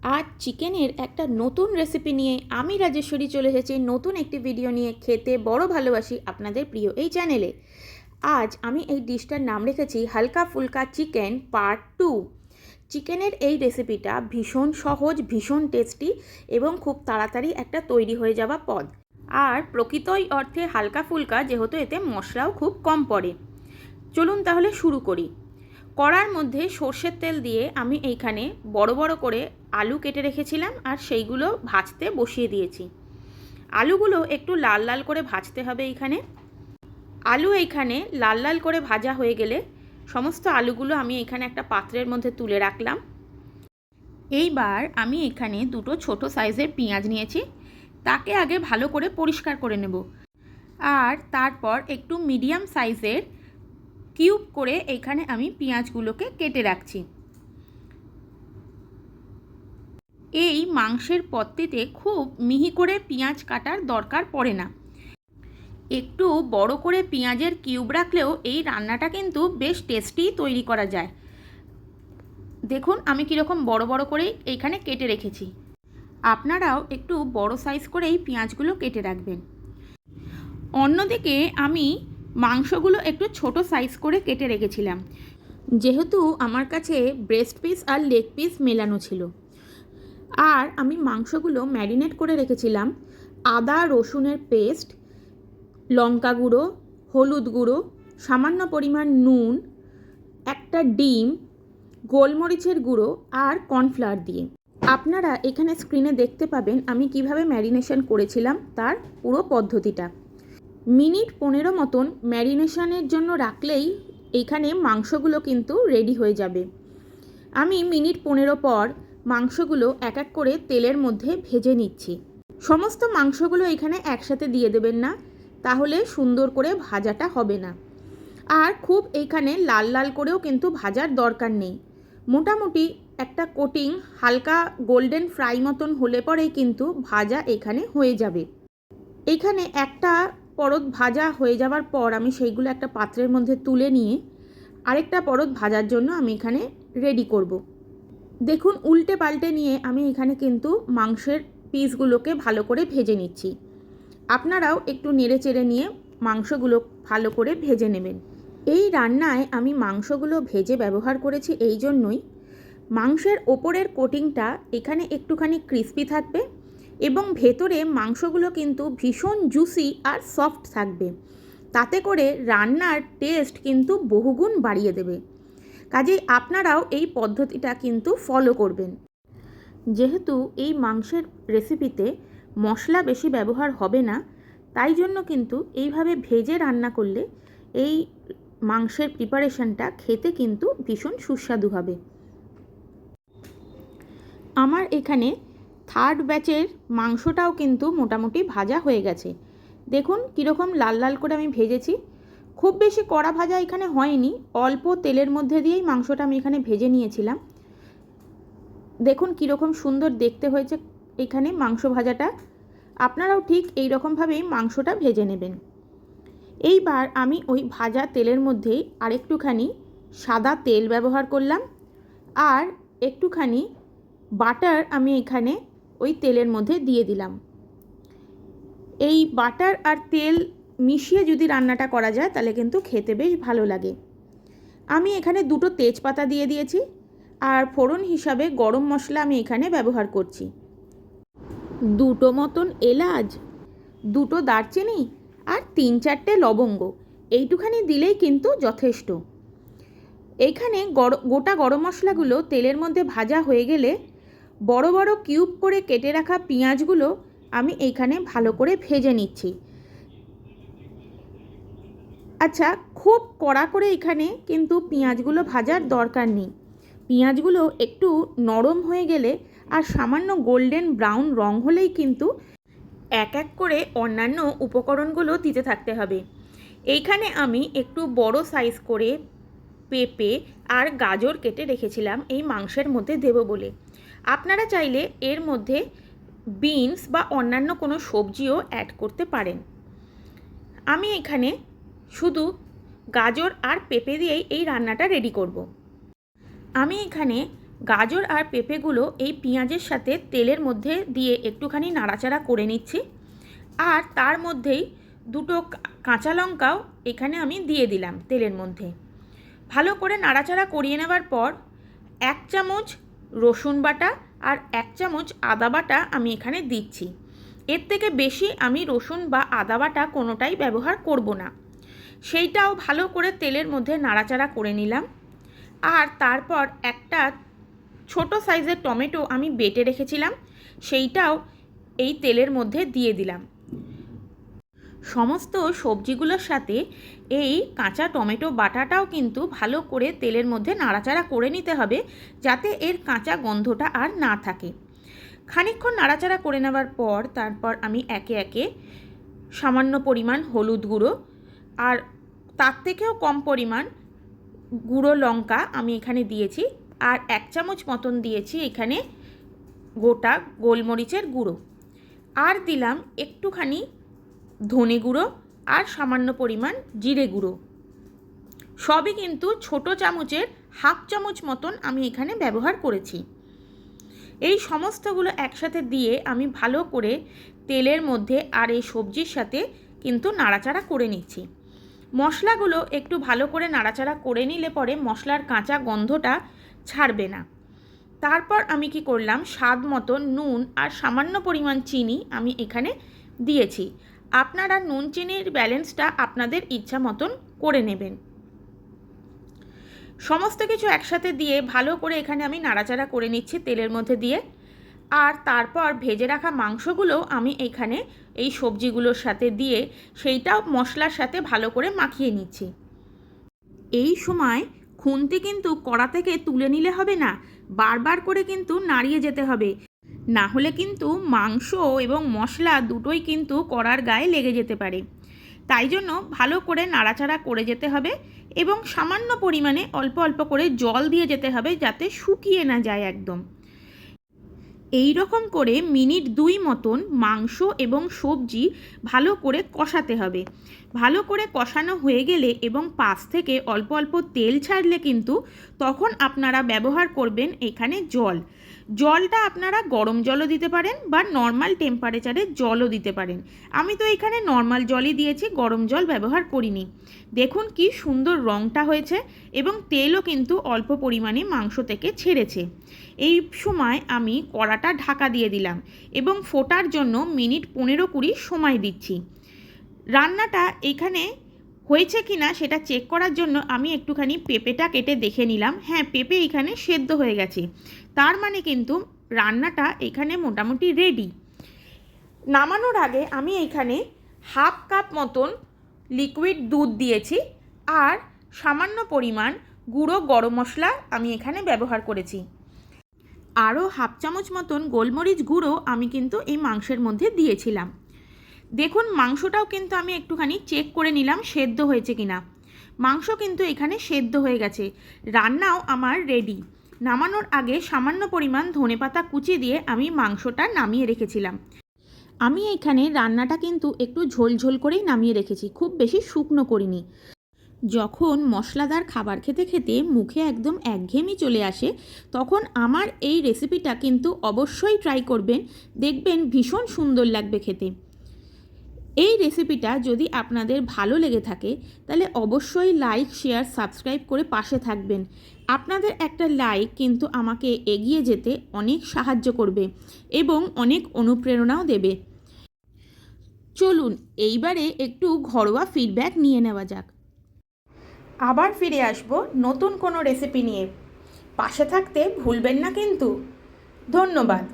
আজ চিকেনের একটা নতুন রেসিপি নিয়ে আমি রাজেশ্বরী চলে এসেছি নতুন একটি ভিডিও নিয়ে। খেতে বড় ভালোবাসি আপনাদের প্রিয় এই চ্যানেলে। আজ আমি এই ডিশটার নাম রেখেছি হালকা ফুলকা চিকেন পার্ট 2। চিকেনের এই রেসিপিটা ভীষণ সহজ, ভীষণ টেস্টি এবং খুব তাড়াতাড়ি একটা তৈরি হয়ে যাওয়া পদ। আর প্রকৃতই অর্থে হালকা ফুলকা, যেহেতু এতে মশলাও খুব কম পড়ে। চলুন তাহলে শুরু করি। কড়ার মধ্যে সর্ষের তেল দিয়ে আমি এইখানে বড় বড় করে আলু কেটে রেখেছিলাম আর সেইগুলো ভাজতে বসিয়ে দিয়েছি। আলুগুলো একটু লাল লাল করে ভাজতে হবে। আলু এইখানে লাল লাল করে ভাজা হয়ে গেলে সমস্ত আলুগুলো আমি এখানে একটা পাত্রের মধ্যে তুলে রাখলাম। এইবার আমি এখানে দুটো ছোট সাইজের পেঁয়াজ নিয়েছি, তাকে আগে ভালো করে পরিষ্কার করে নেব। আর তারপর একটু মিডিয়াম সাইজের কিউব করে এইখানে আমি পেঁয়াজগুলোকে কেটে রাখছি। এই মাংসের পদটিতে খুব মিহি করে পেঁয়াজ কাটার দরকার পড়ে না। একটু বড় করে পেঁয়াজের কিউব রাখলেও এই রান্নাটা কিন্তু বেশ টেস্টি তৈরি করা যায়। দেখুন আমি কীরকম বড় বড় করে এইখানে কেটে রেখেছি। আপনারাও একটু বড় সাইজ করেই পেঁয়াজগুলো কেটে রাখবেন। অন্যদিকে আমি মাংসগুলো একটু ছোট সাইজ করে কেটে রেখেছিলাম, যেহেতু আমার কাছে ব্রেস্ট পিস আর লেগ পিস মেলানো ছিল। আর আমি মাংসগুলো ম্যারিনেট করে রেখেছিলাম আদা রসুনের পেস্ট, লঙ্কা গুঁড়ো, হলুদ গুঁড়ো, সামান্য পরিমাণ নুন, একটা ডিম, গোলমরিচের গুঁড়ো আর কর্নফ্লাওয়ার দিয়ে। আপনারা এখানে স্ক্রিনে দেখতে পাবেন আমি কিভাবে ম্যারিনেশন করেছিলাম তার পুরো পদ্ধতিটা। মিনিট 15 মতন ম্যারিনেশনের জন্য রাখলেই এইখানে মাংসগুলো কিন্তু রেডি হয়ে যাবে। আমি মিনিট 15 পর মাংসগুলো এক এক করে তেলের মধ্যে ভেজে নিচ্ছি। সমস্ত মাংসগুলো এখানে একসাথে দিয়ে দেবেন না, তাহলে সুন্দর করে ভাজাটা হবে না। আর খুব এইখানে লাল লাল করেও কিন্তু ভাজার দরকার নেই। মোটামুটি একটা কোটিং হালকা গোল্ডেন ফ্রাই মতন হলে পরেই কিন্তু ভাজা এখানে হয়ে যাবে। এইখানে একটা পরত ভাজা হয়ে যাওয়ার পর আমি সেইগুলো একটা পাত্রের মধ্যে তুলে নিয়ে আরেকটা পরত ভাজার জন্য আমি এখানে রেডি করব। দেখুন উল্টে পাল্টে নিয়ে আমি এখানে কিন্তু মাংসের পিসগুলোকে ভালো করে ভেজে নিচ্ছি। আপনারাও একটু নেড়ে চেড়ে নিয়ে মাংসগুলো ভালো করে ভেজে নেবেন। এই রান্নায় আমি মাংসগুলো ভেজে ব্যবহার করেছি এই জন্যই, মাংসের ওপরের কোটিংটা এখানে একটুখানি ক্রিস্পি থাকবে এবং ভেতরে মাংসগুলো কিন্তু ভীষণ জুসি আর সফট থাকবে। তাতে করে রান্নার টেস্ট কিন্তু বহুগুণ বাড়িয়ে দেবে। কাজেই আপনারাও এই পদ্ধতিটা কিন্তু ফলো করবেন। যেহেতু এই মাংসের রেসিপিতে মশলা বেশি ব্যবহার হবে না, তাই জন্য কিন্তু এইভাবে ভেজে রান্না করলে এই মাংসের প্রিপারেশনটা খেতে কিন্তু ভীষণ সুস্বাদু হবে। আমার এখানে থার্ড ব্যাচের মাংসটাও কিন্তু মোটামুটি ভাজা হয়ে গেছে। দেখুন কীরকম লাল লাল করে আমি ভেজেছি। খুব বেশি কড়া ভাজা এখানে হয়নি, অল্প তেলের মধ্যে দিয়েই মাংসটা আমি এখানে ভেজে নিয়েছিলাম। দেখুন কীরকম সুন্দর দেখতে হয়েছে এখানে মাংস ভাজাটা। আপনারাও ঠিক এই রকমভাবেই মাংসটা ভেজে নেবেন। এইবার আমি ওই ভাজা তেলের মধ্যেই আরেকটুখানি সাদা তেল ব্যবহার করলাম আর একটুখানি বাটার আমি এখানে ওই তেলের মধ্যে দিয়ে দিলাম। এই বাটার আর তেল মিশিয়ে যদি রান্নাটা করা যায় তাহলে কিন্তু খেতে বেশ ভালো লাগে। আমি এখানে দুটো তেজপাতা দিয়ে দিয়েছি আর ফোড়ন হিসাবে গরম মশলা আমি এখানে ব্যবহার করছি। দুটো মতন এলাচ, দুটো দারচিনি আর 3-4টে লবঙ্গ, এইটুখানি দিলেই কিন্তু যথেষ্ট। এইখানে গোটা গরম মশলাগুলো তেলের মধ্যে ভাজা হয়ে গেলে বড় বড় কিউব করে কেটে রাখা পেঁয়াজগুলো আমি এইখানে ভালো করে ভেজে নিচ্ছি। আচ্ছা, খুব কড়া করে এখানে কিন্তু পেঁয়াজগুলো ভাজার দরকার নেই। পেঁয়াজগুলো একটু নরম হয়ে গেলে আর সামান্য গোল্ডেন ব্রাউন রং হলেই কিন্তু এক এক করে অন্যান্য উপকরণগুলো দিতে থাকতে হবে। এইখানে আমি একটু বড় সাইজ করে পেঁপে আর গাজর কেটে রেখেছিলাম এই মাংসের মধ্যে দেব বলে। আপনারা চাইলে এর মধ্যে বিনস বা অন্যান্য কোনো সবজিও অ্যাড করতে পারেন। আমি এখানে শুধু গাজর আর পেঁপে দিয়েই এই রান্নাটা রেডি করব। আমি এখানে গাজর আর পেঁপেগুলো এই পেঁয়াজের সাথে তেলের মধ্যে দিয়ে একটুখানি নাড়াচাড়া করে নিচ্ছি। আর তার মধ্যেই দুটো কাঁচা লঙ্কাও এখানে আমি দিয়ে দিলাম তেলের মধ্যে। ভালো করে নাড়াচাড়া করিয়ে নেওয়ার পর 1 চামচ রসুন বাটা আর 1 চামচ আদা বাটা আমি এখানে দিচ্ছি। এর থেকে বেশি আমি রসুন বা আদা বাটা কোনোটাই ব্যবহার করব না। সেইটাও ভালো করে তেলের মধ্যে নাড়াচাড়া করে নিলাম। আর তারপর একটা ছোট সাইজের টমেটো আমি বেটে রেখেছিলাম, সেইটাও এই তেলের মধ্যে দিয়ে দিলাম। সমস্ত সবজিগুলোর সাথে এই কাঁচা টমেটো বাটাটাও কিন্তু ভালো করে তেলের মধ্যে নাড়াচাড়া করে নিতে হবে, যাতে এর কাঁচা গন্ধটা আর না থাকে। খানিকক্ষণ নাড়াচাড়া করে নেওয়ার পর তারপর আমি একে একে সামান্য পরিমাণ হলুদ গুঁড়ো আর তার থেকেও কম পরিমাণ গুঁড়ো লঙ্কা আমি এখানে দিয়েছি, আর 1 চামচ মতন দিয়েছি এখানে গোটা গোলমরিচের গুঁড়ো, আর দিলাম একটুখানি ধনে গুঁড়ো আর সামান্য পরিমাণ জিরে গুঁড়ো। সবই কিন্তু ছোট চামচের 1/2 চামচ মতন আমি এখানে ব্যবহার করেছি। এই সমস্তগুলো একসাথে দিয়ে আমি ভালো করে তেলের মধ্যে আর এই সবজির সাথে কিন্তু নাড়াচাড়া করে নিচ্ছি। মশলাগুলো একটু ভালো করে নাড়াচাড়া করে নিলে পরে মশলার কাঁচা গন্ধটা ছাড়বে না। তারপর আমি কি করলাম, স্বাদ মতো নুন আর সামান্য পরিমাণ চিনি আমি এখানে দিয়েছি। আপনারা নুন চিনির ব্যালেন্সটা আপনাদের ইচ্ছা মতন করে নেবেন। সমস্ত কিছু একসাথে দিয়ে ভালো করে এখানে আমি নাড়াচাড়া করে নিচ্ছি তেলের মধ্যে দিয়ে। আর তারপর ভেজে রাখা মাংসগুলো আমি এখানে এই সবজিগুলোর সাথে দিয়ে সেইটাও মশলার সাথে ভালো করে মাখিয়ে নিচ্ছি। এই সময় খুন্তি কিন্তু কড়া থেকে তুলে নিলে হবে না, বারবার করে কিন্তু নাড়িয়ে যেতে হবে, না হলে কিন্তু মাংস এবং মশলা দুটোই কিন্তু কড়ার গায়ে লেগে যেতে পারে। তাই জন্য ভালো করে নাড়াচাড়া করে যেতে হবে এবং সামান্য পরিমাণে অল্প অল্প করে জল দিয়ে যেতে হবে, যাতে শুকিয়ে না যায় একদম। এই রকম করে মিনিট 2 মতন মাংস এবং সবজি ভালো করে কষাতে হবে। ভালো করে কষানো হয়ে গেলে এবং পাশ থেকে অল্প অল্প তেল ছাড়লে কিন্তু তখন আপনারা ব্যবহার করবেন এখানে জল। জলটা আপনারা গরম জলও দিতে পারেন বা নর্মাল টেম্পারেচারে জলও দিতে পারেন। আমি তো এখানে নর্মাল জলই দিয়েছি, গরম জল ব্যবহার করিনি। দেখুন কি সুন্দর রঙটা হয়েছে এবং তেলও কিন্তু অল্প পরিমাণে মাংস থেকে ছেড়েছে। এই সময় আমি কড়াটা ঢাকা দিয়ে দিলাম এবং ফোটার জন্য মিনিট 15-20 সময় দিচ্ছি। রান্নাটা এখানে হয়েছে কি না সেটা চেক করার জন্য আমি একটুখানি পেঁপেটা কেটে দেখে নিলাম। হ্যাঁ, পেঁপে এখানে সেদ্ধ হয়ে গেছে, তার মানে কিন্তু রান্নাটা এখানে মোটামুটি রেডি। নামানোর আগে আমি এখানে 1/2 কাপ মতন লিকুইড দুধ দিয়েছি আর সামান্য পরিমাণ গুঁড়ো গরম মশলা আমি এখানে ব্যবহার করেছি। আরও 1/2 চামচ মতন গোলমরিচ গুঁড়ো আমি কিন্তু এই মাংসের মধ্যে দিয়েছিলাম। দেখুন মাংসটাও কিন্তু আমি একটুখানি চেক করে নিলাম সেদ্ধ হয়েছে কিনা। মাংস কিন্তু এখানে সেদ্ধ হয়ে গেছে। রান্নাও আমার রেডি। নামানোর আগে সামান্য পরিমাণ ধনেপাতা কুচি দিয়ে আমি মাংসটা নামিয়ে রেখেছিলাম। আমি এখানে রান্নাটা কিন্তু একটু ঝোলঝোল করেই নামিয়ে রেখেছি, খুব বেশি শুকনো করিনি। যখন মশলাদার খাবার খেতে খেতে মুখে একদম একঘেয়েমি চলে আসে, তখন আমার এই রেসিপিটা কিন্তু অবশ্যই ট্রাই করবেন, দেখবেন ভীষণ সুন্দর লাগবে খেতে। এই রেসিপিটা যদি আপনাদের ভালো লেগে থাকে তাহলে অবশ্যই লাইক, শেয়ার, সাবস্ক্রাইব করে পাশে থাকবেন। আপনাদের একটা লাইক কিন্তু আমাকে এগিয়ে যেতে অনেক সাহায্য করবে এবং অনেক অনুপ্রেরণাও দেবে। চলুন এইবারে একটু ঘরোয়া ফিডব্যাক নিয়ে নেওয়া যাক। আবার ফিরে আসব নতুন কোনো রেসিপি নিয়ে। পাশে থাকতে ভুলবেন না কিন্তু। ধন্যবাদ।